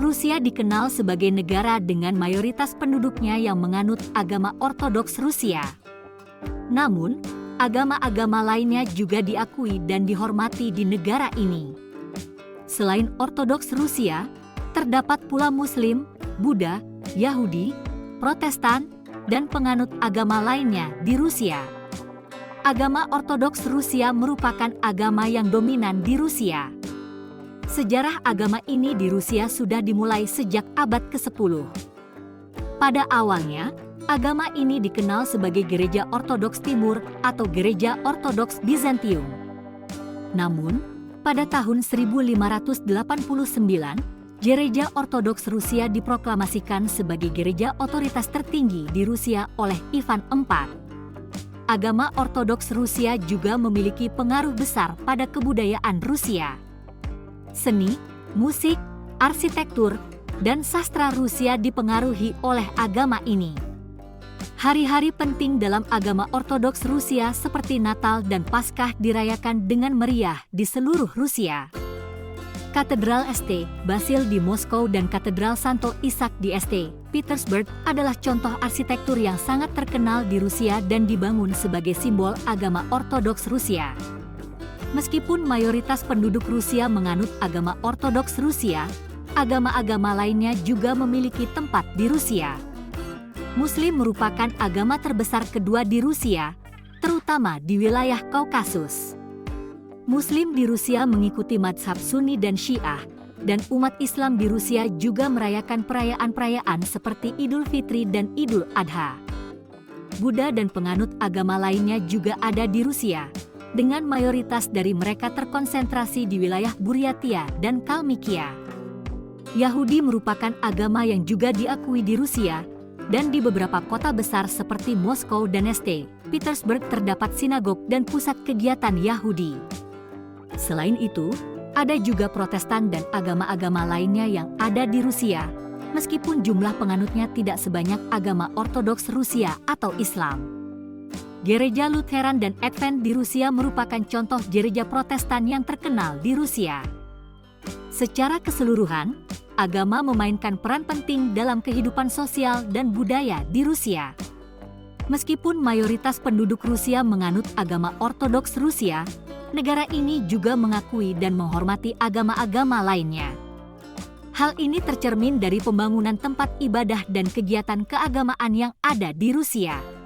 Rusia dikenal sebagai negara dengan mayoritas penduduknya yang menganut agama Ortodoks Rusia. Namun, agama-agama lainnya juga diakui dan dihormati di negara ini. Selain Ortodoks Rusia, terdapat pula Muslim, Buddha, Yahudi, Protestan, dan penganut agama lainnya di Rusia. Agama Ortodoks Rusia merupakan agama yang dominan di Rusia. Sejarah agama ini di Rusia sudah dimulai sejak abad ke-10. Pada awalnya, agama ini dikenal sebagai Gereja Ortodoks Timur atau Gereja Ortodoks Bizantium. Namun, pada tahun 1589, Gereja Ortodoks Rusia diproklamasikan sebagai gereja otoritas tertinggi di Rusia oleh Ivan IV. Agama Ortodoks Rusia juga memiliki pengaruh besar pada kebudayaan Rusia. Seni, musik, arsitektur, dan sastra Rusia dipengaruhi oleh agama ini. Hari-hari penting dalam agama Ortodoks Rusia seperti Natal dan Paskah dirayakan dengan meriah di seluruh Rusia. Katedral St. Basil di Moskow dan Katedral Santo Ishak di St. Petersburg adalah contoh arsitektur yang sangat terkenal di Rusia dan dibangun sebagai simbol agama Ortodoks Rusia. Meskipun mayoritas penduduk Rusia menganut agama Ortodoks Rusia, agama-agama lainnya juga memiliki tempat di Rusia. Muslim merupakan agama terbesar kedua di Rusia, terutama di wilayah Kaukasus. Muslim di Rusia mengikuti mazhab Sunni dan Syiah, dan umat Islam di Rusia juga merayakan perayaan-perayaan seperti Idul Fitri dan Idul Adha. Buddha dan penganut agama lainnya juga ada di Rusia, dengan mayoritas dari mereka terkonsentrasi di wilayah Buryatia dan Kalmikia. Yahudi merupakan agama yang juga diakui di Rusia, dan di beberapa kota besar seperti Moskow dan St. Petersburg terdapat sinagog dan pusat kegiatan Yahudi. Selain itu, ada juga Protestan dan agama-agama lainnya yang ada di Rusia, meskipun jumlah penganutnya tidak sebanyak agama Ortodoks Rusia atau Islam. Gereja Lutheran dan Advent di Rusia merupakan contoh gereja Protestan yang terkenal di Rusia. Secara keseluruhan, agama memainkan peran penting dalam kehidupan sosial dan budaya di Rusia. Meskipun mayoritas penduduk Rusia menganut agama Ortodoks Rusia, negara ini juga mengakui dan menghormati agama-agama lainnya. Hal ini tercermin dari pembangunan tempat ibadah dan kegiatan keagamaan yang ada di Rusia.